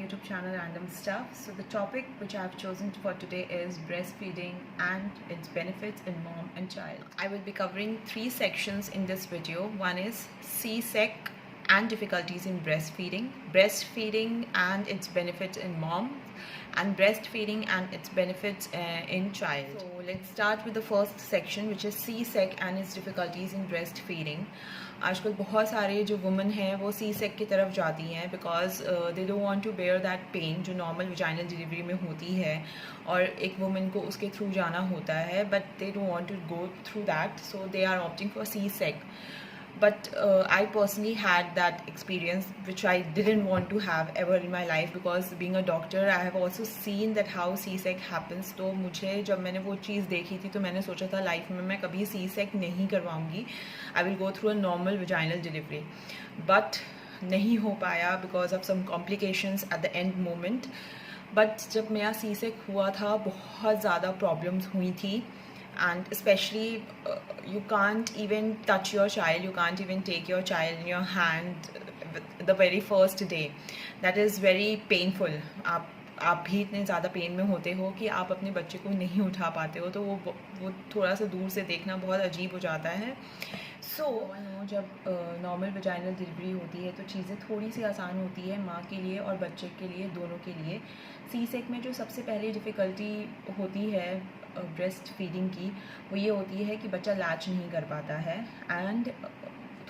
YouTube channel Random Stuff. So the topic which I've chosen for today is breastfeeding and its benefits in mom and child. I will be covering 3 sections in this video. One is C-sec and difficulties in breastfeeding and its benefits in mom, and breastfeeding and its benefits in child. So let's start with the first section, which is C-sec and its difficulties in breastfeeding. आजकल बहुत सारे जो women हैं वो C-sec की तरफ जाती हैं because they don't want to bear that pain जो नॉर्मल वजाइनल डिलीवरी में होती है, और एक वुमेन को उसके थ्रू जाना होता है, but they don't want to go through that, so they are opting for C-sec. But I personally had that experience which I didn't want to have ever in my life, because being a doctor I have also seen that how C-sec happens. तो मुझे जब मैंने वो चीज़ देखी थी तो मैंने सोचा था लाइफ में मैं कभी C-sec नहीं करवाऊँगी, I will go through a normal vaginal delivery, but नहीं हो पाया because of some complications at the end moment. But जब मेरा C-sec हुआ था बहुत ज़्यादा problems हुई थी, and especially you can't even touch your child, you can't even take your child in your hand the very first day. That is very painful. आप भी इतने ज़्यादा पेन में होते हो कि आप अपने बच्चे को नहीं उठा पाते हो, तो वो थोड़ा सा दूर से देखना बहुत अजीब हो जाता है. सो जब नॉर्मल वजाइनल डिलीवरी होती है तो चीज़ें थोड़ी सी आसान होती है माँ के लिए और बच्चे के लिए, दोनों के लिए. C-sec में जो सबसे पहली डिफ़िकल्टी होती है ब्रेस्ट फीडिंग की, वो ये होती है कि बच्चा लैच नहीं कर पाता है, एंड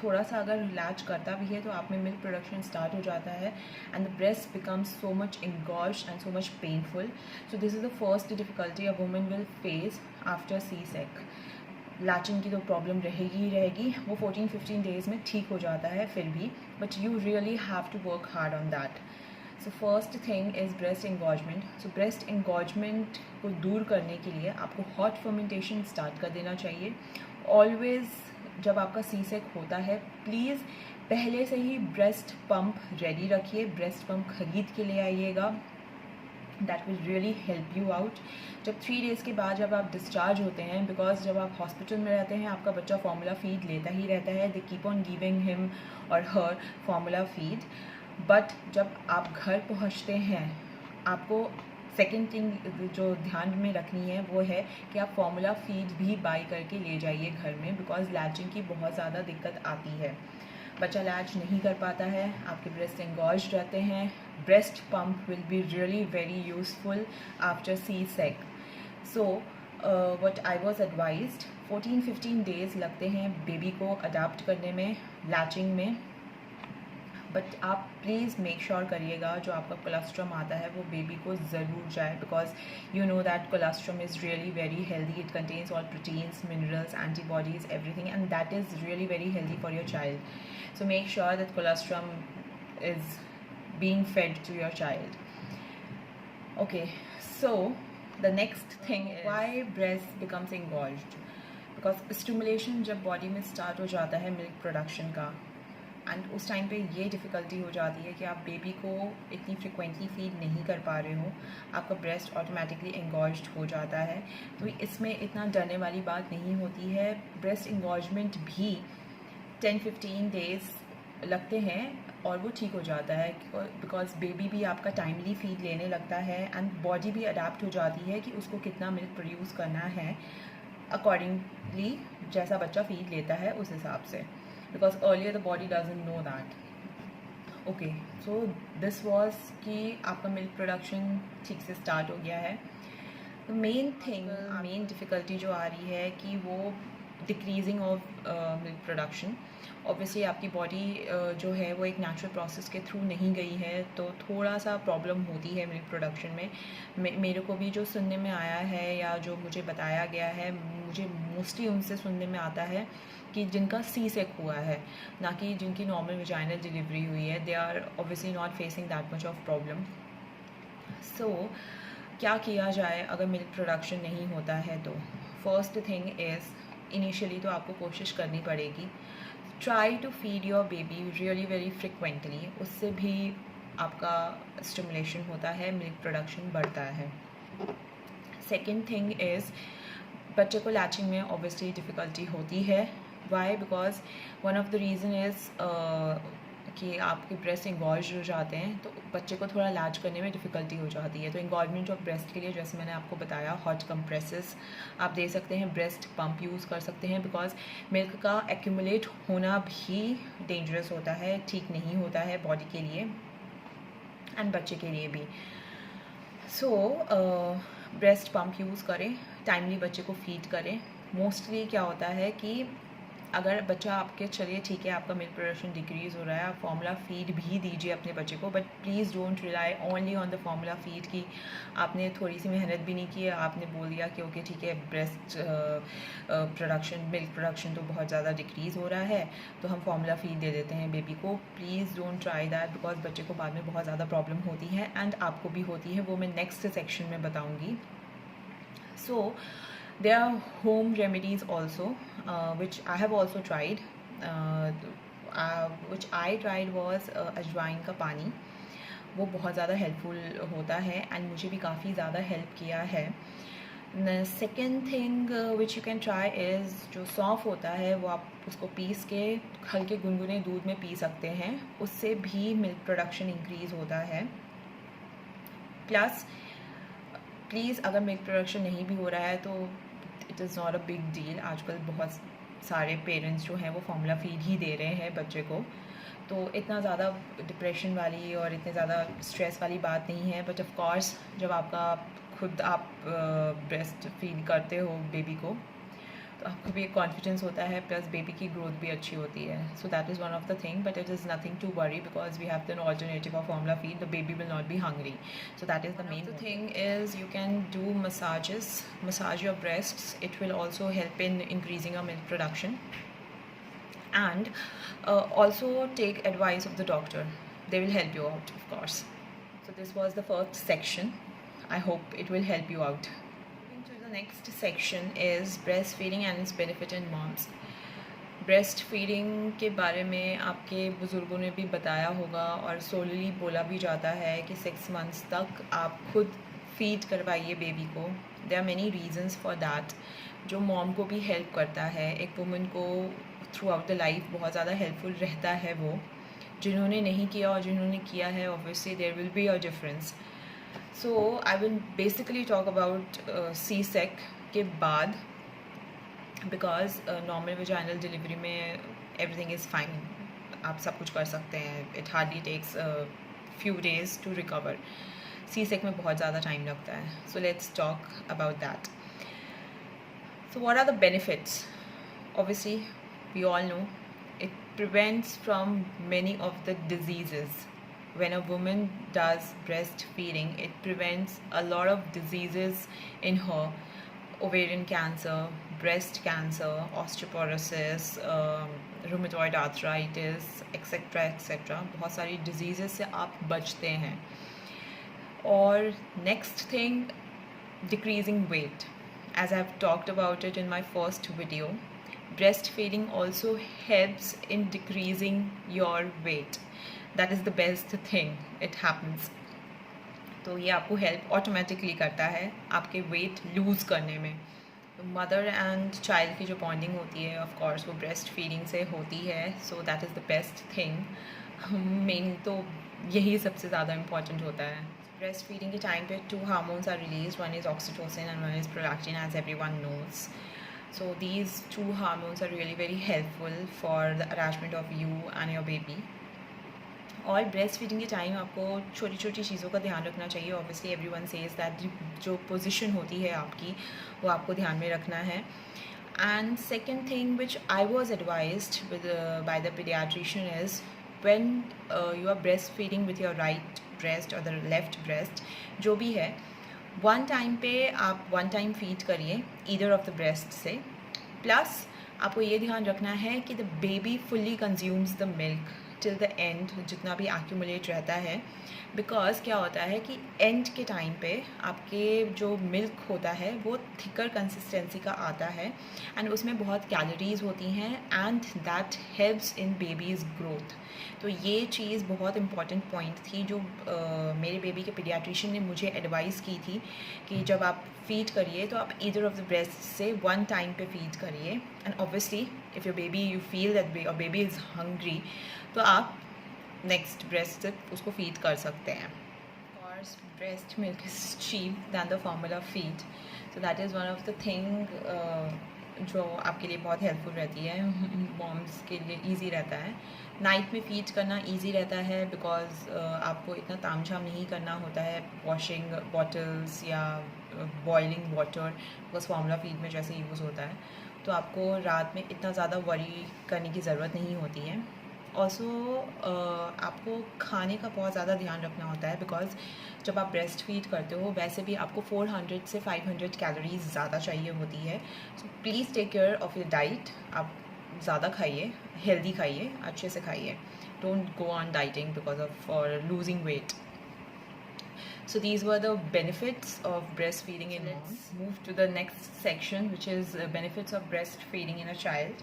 थोड़ा सा अगर लैच करता भी है तो आप में मिल्क प्रोडक्शन स्टार्ट हो जाता है, and the breast becomes so much engorged and so much painful. So this is the first difficulty a woman will face after C-sec. Latching की तो प्रॉब्लम रहेगी ही रहेगी, वो 14-15 डेज़ में ठीक हो जाता है फिर भी, but you really have to work hard on that. So first thing is breast engorgement. So breast engorgement को दूर करने के लिए आपको हॉट फर्मेंटेशन स्टार्ट कर देना चाहिए. ऑलवेज़ जब आपका C-sec होता है प्लीज़ पहले से ही ब्रेस्ट पंप रेडी रखिए, ब्रेस्ट पंप ख़रीद के ले आइएगा. That will really help you out. जब 3 डेज़ के बाद जब आप डिस्चार्ज होते हैं, बिकॉज जब आप हॉस्पिटल में रहते हैं आपका बच्चा फार्मूला फीड लेता ही रहता है, they keep on giving him और हर फार्मूला फीड. बट जब आप घर पहुंचते हैं आपको सेकेंड थिंग जो ध्यान में रखनी है वो है कि आप फार्मूला फीड भी बाई करके ले जाइए घर में, बिकॉज लैचिंग की बहुत ज़्यादा दिक्कत आती है. बच्चा लैच नहीं कर पाता है, आपके ब्रेस्ट एंगॉज रहते हैं. Breast pump will be really very useful after C-sec. So what I was advised, 14-15 days लगते हैं बेबी को अडाप्ट करने में, लैचिंग में. बट आप प्लीज़ मेक श्योर करिएगा जो आपका कोलेस्ट्रॉम आता है वो बेबी को ज़रूर जाए, because you know that colostrum is really very healthy. It contains all proteins, minerals, antibodies, everything, and that is really very healthy for your child. So make sure that colostrum is being fed to your child. Okay, so the next thing is why breast becomes engorged. Because stimulation जब body में start हो जाता है milk production का, and उस time पे ये difficulty हो जाती है कि आप बेबी को इतनी फ्रिक्वेंटली फीड नहीं कर पा रहे हो, आपका ब्रेस्ट ऑटोमेटिकली एंगॉज्ड हो जाता है. तो इसमें इतना डरने वाली बात नहीं होती है. ब्रेस्ट एंगॉजमेंट भी 10-15 डेज़ लगते हैं और वो ठीक हो जाता है, बिकॉज बेबी भी आपका टाइमली फीड लेने लगता है, एंड बॉडी भी अडेप्ट हो जाती है कि उसको कितना मिल्क प्रोड्यूस करना है अकॉर्डिंगली, जैसा बच्चा फीड लेता है उस हिसाब से, because earlier the body doesn't know that. Okay, so this was कि आपका मिल्क प्रोडक्शन ठीक से स्टार्ट हो गया है. The main thing, main difficulty जो आ रही है कि वो decreasing of milk production. Obviously आपकी बॉडी जो है वो एक नेचुरल प्रोसेस के थ्रू नहीं गई है, तो थोड़ा सा प्रॉब्लम होती है मिल्क प्रोडक्शन में. मेरे को भी जो सुनने में आया है या जो मुझे बताया गया है, मुझे मोस्टली उनसे सुनने में आता है कि जिनका C-sec हुआ है, ना कि जिनकी नॉर्मल वजाइनल डिलीवरी हुई है, they are obviously not facing that much of problem. So क्या किया जाए अगर मिल्क प्रोडक्शन नहीं होता है? तो फर्स्ट थिंग इज़, इनिशियली तो आपको कोशिश करनी पड़ेगी, try to feed your baby really very frequently. उससे भी आपका स्टिमुलेशन होता है, मिल्क प्रोडक्शन बढ़ता है. सेकेंड थिंग इज़, बच्चे को लैचिंग में ऑब्वियसली डिफ़िकल्टी होती है. Why? Because one of the reason is कि आपके ब्रेस्ट इंगॉल्ज हो जाते हैं तो बच्चे को थोड़ा लैच करने में डिफ़िकल्टी हो जाती है। तो इंगॉल्जमेंट ऑफ ब्रेस्ट के लिए जैसे मैंने आपको बताया हॉट कंप्रेसेस आप दे सकते हैं, ब्रेस्ट पंप यूज़ कर सकते हैं, बिकॉज मिल्क का एक्यूमुलेट होना भी डेंजरस होता है, ठीक नहीं होता है बॉडी के लिए एंड बच्चे के लिए भी। सो ब्रेस्ट पंप यूज़ करें, टाइमली बच्चे को फीड करें। मोस्टली क्या होता है कि अगर बच्चा आपके चलिए ठीक है आपका मिल्क प्रोडक्शन डिक्रीज़ हो रहा है, आप फार्मूला फीड भी दीजिए अपने बच्चे को, but please don't rely only on the formula feed कि आपने थोड़ी सी मेहनत भी नहीं की है, आपने बोल दिया कि ओके ठीक है ब्रेस्ट प्रोडक्शन मिल्क प्रोडक्शन तो बहुत ज़्यादा डिक्रीज़ हो रहा है तो हम फार्मूला फीड दे देते हैं बेबी को। Please don't try that, because बच्चे को बाद में बहुत ज़्यादा प्रॉब्लम होती है एंड आपको भी होती है, वो मैं नेक्स्ट सेक्शन में बताऊँगी। सो there are home remedies also which I have also tried, which I tried was अजवाइन का पानी। वो बहुत ज़्यादा हेल्पफुल होता है एंड मुझे भी काफ़ी ज़्यादा हेल्प किया है। Second thing which you can try is जो सौंफ होता है वो आप उसको पीस के हल्के गुनगुने दूध में पी सकते हैं, उससे भी मिल्क प्रोडक्शन इंक्रीज़ होता है। प्लस प्लीज़ अगर मिल्क प्रोडक्शन नहीं भी हो रहा है तो it is not a big deal. आजकल बहुत सारे पेरेंट्स जो हैं वो फार्मूला फीड ही दे रहे हैं बच्चे को, तो इतना ज़्यादा डिप्रेशन वाली और इतने ज़्यादा स्ट्रेस वाली बात नहीं है। बट ऑफ कोर्स जब आपका खुद आप ब्रेस्ट फीड करते हो बेबी को तो आपको भी एक कॉन्फिडेंस होता है, प्लस बेबी की ग्रोथ भी अच्छी होती है। So that is one of the thing, but it is nothing to worry because we have the alternative of formula feed, the baby will not be hungry. So that is the main thing is you can do massages, massage your breasts. It will also help in increasing your milk production. And also take advice of the doctor. They will help you out, of course. So this was the first section. I hope it will help you out. The next section is breastfeeding and its benefit in moms. Breast feeding के बारे में आपके बुज़ुर्गों ने भी बताया होगा और सोलली बोला भी जाता है कि 6 मंथ्स तक आप खुद फीड करवाइए बेबी को। There are many reasons for that जो मॉम को भी हेल्प करता है, एक वुमन को थ्रू आउट द लाइफ बहुत ज़्यादा हेल्पफुल रहता है वो। जिन्होंने नहीं किया और जिन्होंने किया है obviously there will be a difference. So I will basically talk about C sec के बाद, बिकॉज नॉर्मल वेजाइनल डिलीवरी में एवरीथिंग इज़ फाइन, आप सब कुछ कर सकते हैं, it hardly takes few days to recover. C sec में बहुत ज़्यादा टाइम लगता है। So let's talk about that. So what are the benefits? Obviously we all know it prevents from many of the diseases. When a woman does breastfeeding, it prevents a lot of diseases in her: ovarian cancer, breast cancer, osteoporosis, rheumatoid arthritis, etc. etc. बहुत सारी diseases से आप बचते हैं। और next thing, decreasing weight. As I've talked about it in my first video, breastfeeding also helps in decreasing your weight. That is the best thing it happens. तो ये आपको हेल्प ऑटोमेटिकली करता है आपके वेट लूज़ करने में। Mother and child की जो बॉन्डिंग होती है ऑफ कोर्स वो ब्रेस्ट फीडिंग से होती है। So that is the best thing. Main तो यही सबसे ज़्यादा इम्पॉर्टेंट होता है। ब्रेस्ट फीडिंग के टाइम पे 2 hormones are release, one is oxytocin and one is prolactin, as everyone knows. So these 2 hormones are really very helpful for the attachment of you and your baby. और breast feeding के time आपको छोटी छोटी चीज़ों का ध्यान रखना चाहिए। ऑब्वियसली एवरीवन सेज दैट जो पोजीशन होती है आपकी वो आपको ध्यान में रखना है। And second thing which I was advised with by the paediatrician is when you are breast feeding with your right breast और द लेफ्ट ब्रेस्ट, जो भी है, वन टाइम पे आप वन टाइम फीड करिए ईदर ऑफ द ब्रेस्ट से। Plus आपको ये ध्यान रखना है कि the baby fully consumes the milk till the end, जितना भी एक्यूमुलेट रहता है। बिकॉज क्या होता है कि एंड के टाइम पे आपके जो मिल्क होता है वो थिकर कंसिस्टेंसी का आता है एंड उसमें बहुत कैलोरीज होती हैं and that helps in babies growth. तो ये चीज़ बहुत इंपॉर्टेंट पॉइंट थी जो मेरे बेबी के पीडियाट्रिशियन ने मुझे एडवाइस की थी कि जब आप फीड करिए तो आप ईदर ऑफ द ब्रेस्ट से वन टाइम पे फीड करिए। And obviously if your baby you feel that your baby is hungry तो आप नेक्स्ट ब्रेस्ट सिप उसको फीड कर सकते हैं. Course, breast milk is cheap than the formula feed, so that is one of the thing जो आपके लिए बहुत हेल्पफुल रहती है. मॉम्स के लिए इजी रहता है. नाइट में फीड करना इजी रहता है बिकॉज आपको इतना तामझाम नहीं करना होता है वॉशिंग बॉटल्स या boiling water, because formula feed में जैसे यूज़ होता है. तो आपको रात में इतना ज़्यादा वरी करने की ज़रूरत नहीं होती है. ऑल्सो आपको खाने का बहुत ज़्यादा ध्यान रखना होता है बिकॉज जब आप ब्रेस्ट फीड करते हो वैसे भी आपको 400 से 500 कैलोरीज ज़्यादा चाहिए होती है. So please take care of your diet. आप ज़्यादा खाइए, हेल्दी खाइए, अच्छे से खाइए. Don't go on dieting because of for losing weight. So these were the benefits of breastfeeding in moms. Let's move to the next section, which is benefits of breastfeeding in a child.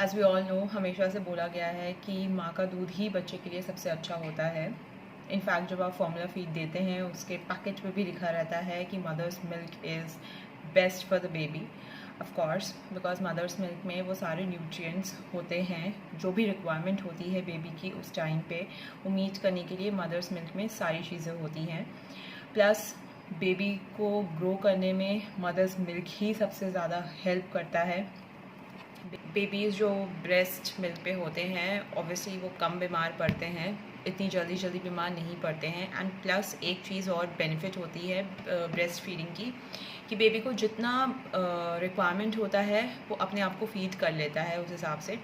As we all know, हमेशा से बोला गया है कि माँ का दूध ही बच्चे के लिए सबसे अच्छा होता है. इनफैक्ट जब आप फॉर्मूला फीड देते हैं उसके पैकेट पे भी लिखा रहता है कि mother's milk is best for the baby. Of course because mother's milk में वो सारे न्यूट्रिएंट्स होते हैं जो भी रिक्वायरमेंट होती है बेबी की उस टाइम पे वो मीट करने के लिए मदर्स मिल्क में सारी चीज़ें होती हैं. प्लस बेबी को ग्रो करने में मदर्स मिल्क ही सबसे ज़्यादा हेल्प करता है. बेबीज़ जो ब्रेस्ट मिल्क पे होते हैं ऑब्वियसली वो कम बीमार पड़ते हैं, इतनी जल्दी बीमार नहीं पड़ते हैं. एंड प्लस एक चीज़ और बेनिफिट होती है ब्रेस्ट फीडिंग की कि बेबी को जितना रिक्वायरमेंट होता है वो अपने आप को फीड कर लेता है उस हिसाब से.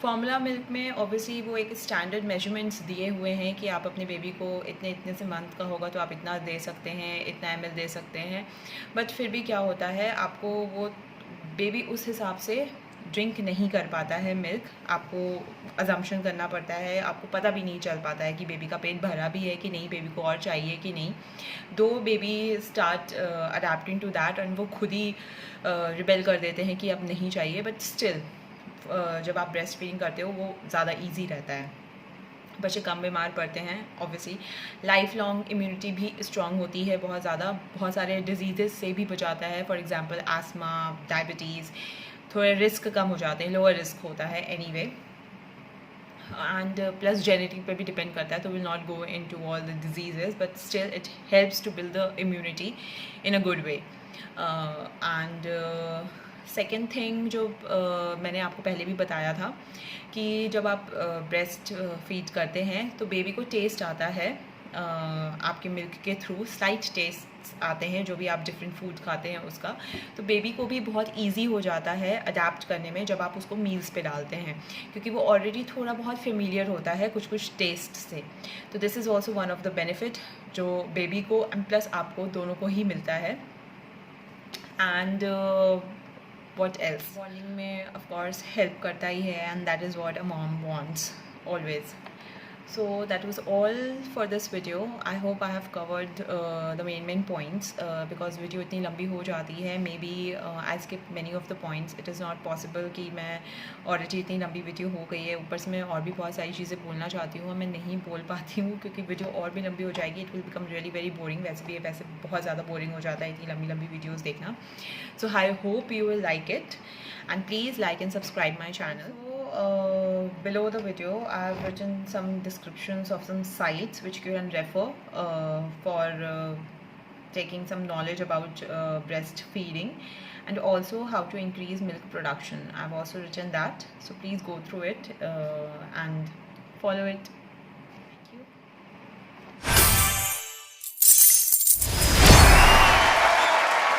फार्मूला मिल्क में ऑब्वियसली वो एक स्टैंडर्ड मेजरमेंट्स दिए हुए हैं कि आप अपने बेबी को इतने से मंथ का होगा तो आप इतना दे सकते हैं, इतना ml दे सकते हैं. बट फिर भी क्या होता है आपको वो बेबी उस हिसाब से ड्रिंक नहीं कर पाता है मिल्क. आपको अजम्पशन करना पड़ता है, आपको पता भी नहीं चल पाता है कि बेबी का पेट भरा भी है कि नहीं, बेबी को और चाहिए कि नहीं. दो baby start adapting to that and वो खुद ही रिबेल कर देते हैं कि अब नहीं चाहिए. बट स्टिल जब आप ब्रेस्ट फीडिंग करते हो वो ज़्यादा ईजी रहता है. बच्चे कम बीमार पड़ते हैं. ऑब्वियसली लाइफ लॉन्ग इम्यूनिटी भी स्ट्रॉन्ग होती है बहुत ज़्यादा, बहुत सारे डिजीज़ से भी बचाता है. फॉर एग्जांपल आस्मा, डायबिटीज़, थोड़े रिस्क कम हो जाते हैं, लोअर रिस्क होता है एनीवे. एंड प्लस जेनेटिक पे भी डिपेंड करता है, तो will not go into all the disease but still it helps to build the immunity in a good way. And second thing जो मैंने आपको पहले भी बताया था कि जब आप ब्रेस्ट फीड करते हैं तो बेबी को टेस्ट आता है आपके मिल्क के थ्रू. स्लाइट टेस्ट आते हैं जो भी आप डिफरेंट फूड खाते हैं उसका. तो बेबी को भी बहुत इजी हो जाता है अडेप्ट करने में जब आप उसको मील्स पे डालते हैं, क्योंकि वो ऑलरेडी थोड़ा बहुत फेमिलियर होता है कुछ टेस्ट से. तो this is also one of the benefit जो बेबी को एंड प्लस आपको दोनों को ही मिलता है. एंड what else, बॉन्डिंग में ऑफ कोर्स हेल्प करता ही है and that is what a mom wants always. So that was all for this video. I hope I have covered the main points because video इतनी लंबी हो जाती है. Maybe I skip many of the points. It is not possible कि मैं already इतनी लंबी video हो गई है, ऊपर से मैं और भी बहुत सारी चीज़ें बोलना चाहती हूँ, मैं नहीं बोल पाती हूँ क्योंकि वीडियो और भी लंबी हो जाएगी. It will become really very boring. वैसे बहुत ज़्यादा बोरिंग हो जाता है इतनी लंबी वीडियोज़ देखना. So I hope you will like it and please like and subscribe my channel. Below the video I have written some descriptions of some sites which you can refer for taking some knowledge about breastfeeding and also how to increase milk production. I've also written that, so please go through it and follow it.